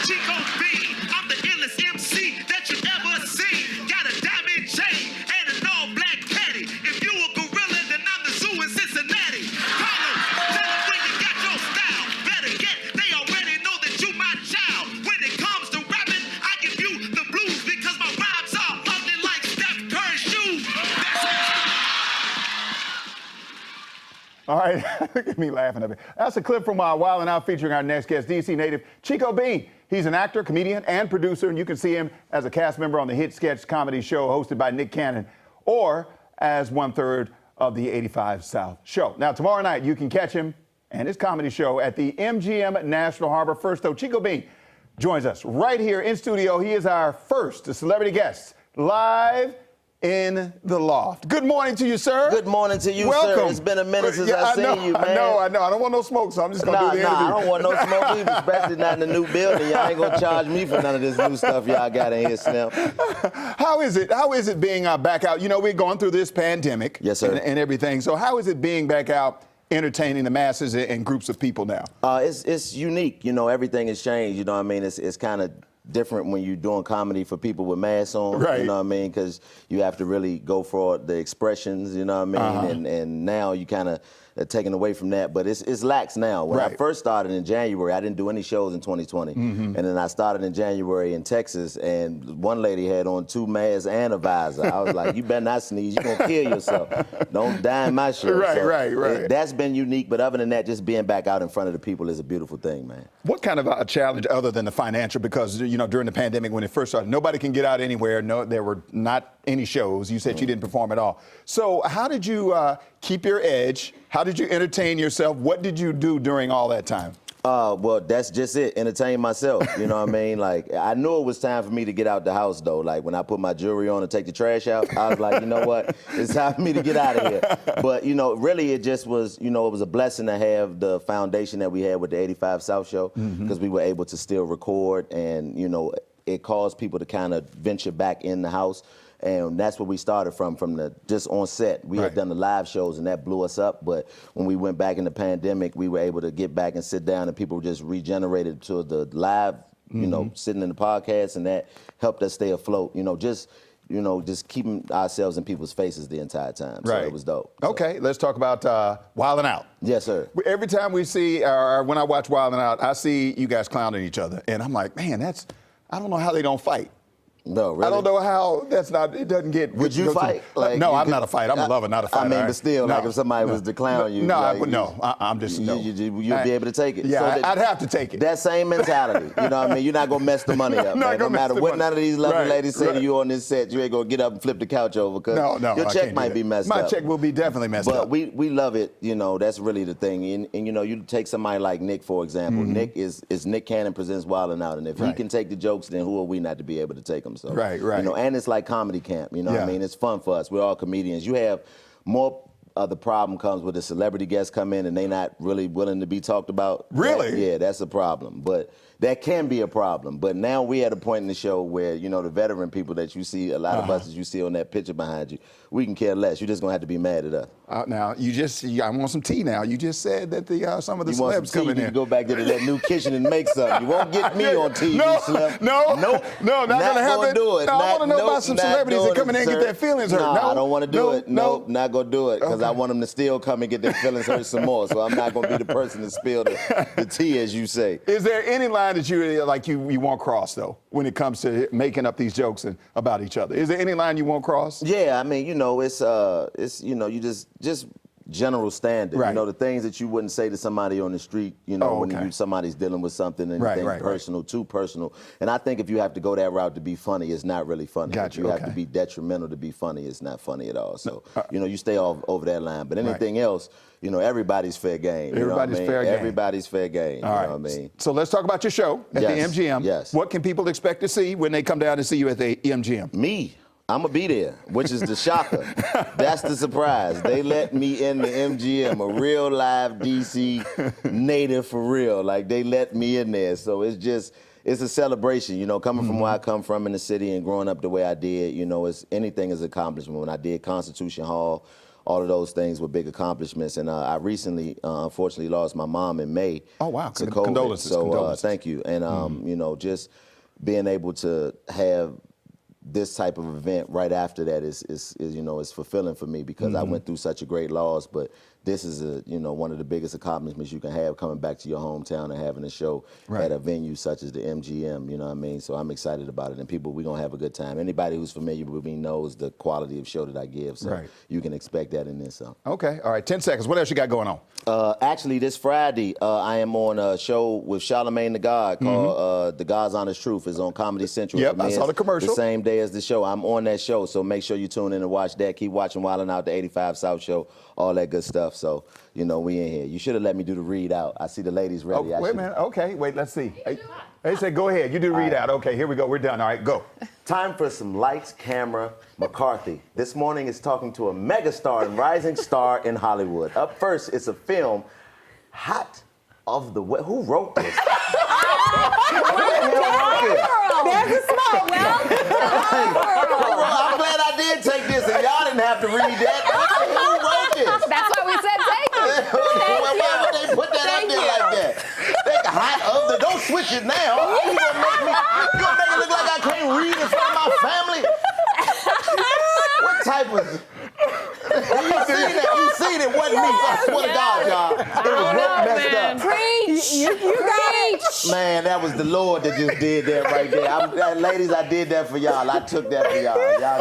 Chico B, I'm the illest MC that you ever seen. Got a diamond chain and an all-black caddy. If you a gorilla, then I'm the zoo in Cincinnati. Carlos, tell them where you got your style. Better yet, they already know that you my child. When it comes to rapping, I give you the blues because my rhymes are ugly like Steph Curry's shoes. All right, look at me laughing at it. That's a clip from Wild 'N Out featuring our next guest, DC native Chico B. He's an actor, comedian, and producer, and you can see him as a cast member on the hit sketch comedy show hosted by Nick Cannon, or as 1/3 of the 85 South show. Now, tomorrow night, you can catch him and his comedy show at the MGM National Harbor. First, though, Chico B joins us right here in studio. He is our first celebrity guest, live in the loft. Good morning to you, sir. Good morning to you, Welcome. sir. It's been a minute since I've seen you, man. I know. I don't want no smoke, so I'm just going to do the interview. I don't want no smoke either, especially not in the new building. Y'all ain't going to charge me for none of this new stuff y'all got in here, Slim. How is it being back out? You know, we're going through this pandemic. Yes, sir. And everything. So how is it being back out entertaining the masses and groups of people now? It's unique. You know, everything has changed. You know what I mean? It's kind of different when you're doing comedy for people with masks on, right. You know what I mean? Because you have to really go for the expressions, you know what I mean? And now you kind of taken away from that, but it's lax now. When I first started in January, I didn't do any shows in 2020. And then I started in January in Texas, and one lady had on 2 masks and a visor. I was like, you better not sneeze, you're gonna kill yourself. Don't die in my show. Right. That's been unique, but other than that, just being back out in front of the people is a beautiful thing, man. What kind of a challenge other than the financial? Because, you know, during the pandemic when it first started, nobody can get out anywhere. No, there were not any shows. You said you didn't perform at all. So how did you keep your edge? How did you entertain yourself? What did you do during all that time? Well, that's just it. Entertain myself. You know what I mean? Like, I knew it was time for me to get out the house, though. Like, when I put my jewelry on and take the trash out, I was like, you know what? It's time for me to get out of here. But, you know, really it just was, you know, it was a blessing to have the foundation that we had with the 85 South show, because we were able to still record, and, you know, it caused people to kind of venture back in the house. And that's where we started from the just on set. We had done the live shows, and that blew us up. But when we went back in the pandemic, we were able to get back and sit down, and people just regenerated to the live, you know, sitting in the podcast, and that helped us stay afloat. You know, just keeping ourselves in people's faces the entire time. So it was dope. Okay, let's talk about Wild 'N Out. Yes, sir. Every time we see, or when I watch Wild 'N Out, I see you guys clowning each other, and I'm like, man, I don't know how they don't fight. No, really? I don't know how it doesn't get. Would you fight? Like, no, I'm not a fighter. I'm a lover, not a fighter. I mean, but still, like if somebody was to clown you. I'm just, no. You'd be able to take it. Yeah, so I'd have to take it. That same mentality, you know what I mean? You're not going to mess the money up, man. No matter what none of these lovely ladies say to you on this set, you ain't going to get up and flip the couch over, because your check might be messed up. My check will be definitely messed up. But we love it, you know, that's really the thing. And you know, you take somebody like Nick, for example. Nick is Nick Cannon presents Wild 'N Out, and if he can take the jokes, then who are we not to be able to take them? So, you know, and it's like comedy camp, you know what I mean? It's fun for us. We're all comedians. You have more of the problem comes with the celebrity guests come in and they not really willing to be talked about. Really? Yeah, that's a problem. But that can be a problem. But now we're at a point in the show where, you know, the veteran people that you see, a lot of us that you see on that picture behind you, we can care less. You're just going to have to be mad at us. Now, I want some tea now. You just said that some of the celebs coming in. You can go back to that new kitchen and make something. You won't get me on TV, Slim. No, not going to happen. Do it. No, I want to know about some celebrities that come in and get their feelings hurt. No, I don't want to do it. No, not going to do it, because I want them to still come and get their feelings hurt some more. So I'm not going to be the person to spill the tea, as you say. Is there any line that you won't cross, though, when it comes to making up these jokes about each other? Is there any line you won't cross? Yeah, I mean, you know, it's you know, you just general standard. You know, the things that you wouldn't say to somebody on the street, you know, when somebody's dealing with something, anything personal, too personal. And I think if you have to go that route to be funny, it's not really funny. If you have to be detrimental to be funny, it's not funny at all. So, you know, you stay over that line. But anything else, you know, everybody's fair game. Everybody's fair game. Everybody's fair game. All right. You know what I mean? So let's talk about your show at the MGM. Yes. What can people expect to see when they come down to see you at the MGM? Me. I'm going to be there, which is the shocker. That's the surprise. They let me in the MGM, a real live DC native for real. Like, they let me in there. So it's a celebration, you know, coming from where I come from in the city and growing up the way I did. You know, anything is accomplishment. When I did Constitution Hall, all of those things were big accomplishments. And I recently, unfortunately, lost my mom in May. Oh, wow. To COVID. Condolences. So Condolences. thank you. And, you know, just being able to have this type of event right after that is you know, is fulfilling for me because I went through such a great loss, but this is one of the biggest accomplishments you can have, coming back to your hometown and having a show at a venue such as the MGM, you know what I mean? So I'm excited about it, and we're gonna have a good time. Anybody who's familiar with me knows the quality of show that I give, so you can expect that in this. Okay, all right, 10 seconds. What else you got going on? Actually, this Friday, I am on a show with Charlamagne the God called The God's Honest Truth. It's on Comedy Central. Yep, I saw the commercial. The same day as the show. I'm on that show, so make sure you tune in and watch that. Keep watching Wildin' Out, the 85 South Show, all that good stuff. So, you know, we in here. You should have let me do the read out. I see the ladies ready. Wait a minute. Okay, wait, let's see. They said, go ahead. You do the read out. Okay, here we go. We're done. All right, go. Time for some lights, camera, McCarthy. This morning is talking to a megastar and rising star in Hollywood. Up first, it's a film, Hot of the West. Who wrote this? There's a smoke. Well, I'm glad I did take this, and y'all didn't have to read that. Who wrote this? That's why we said take it. Why would they put that up there like that? They hot of the. Don't switch it now. You gonna make it look like I can't read in front of my family? What type of? You seen it wasn't me. I swear to God, y'all. It was messed up. Preach. You got it. Man, that was the Lord that just did that right there. Ladies, I did that for y'all. I took that for y'all. Y'all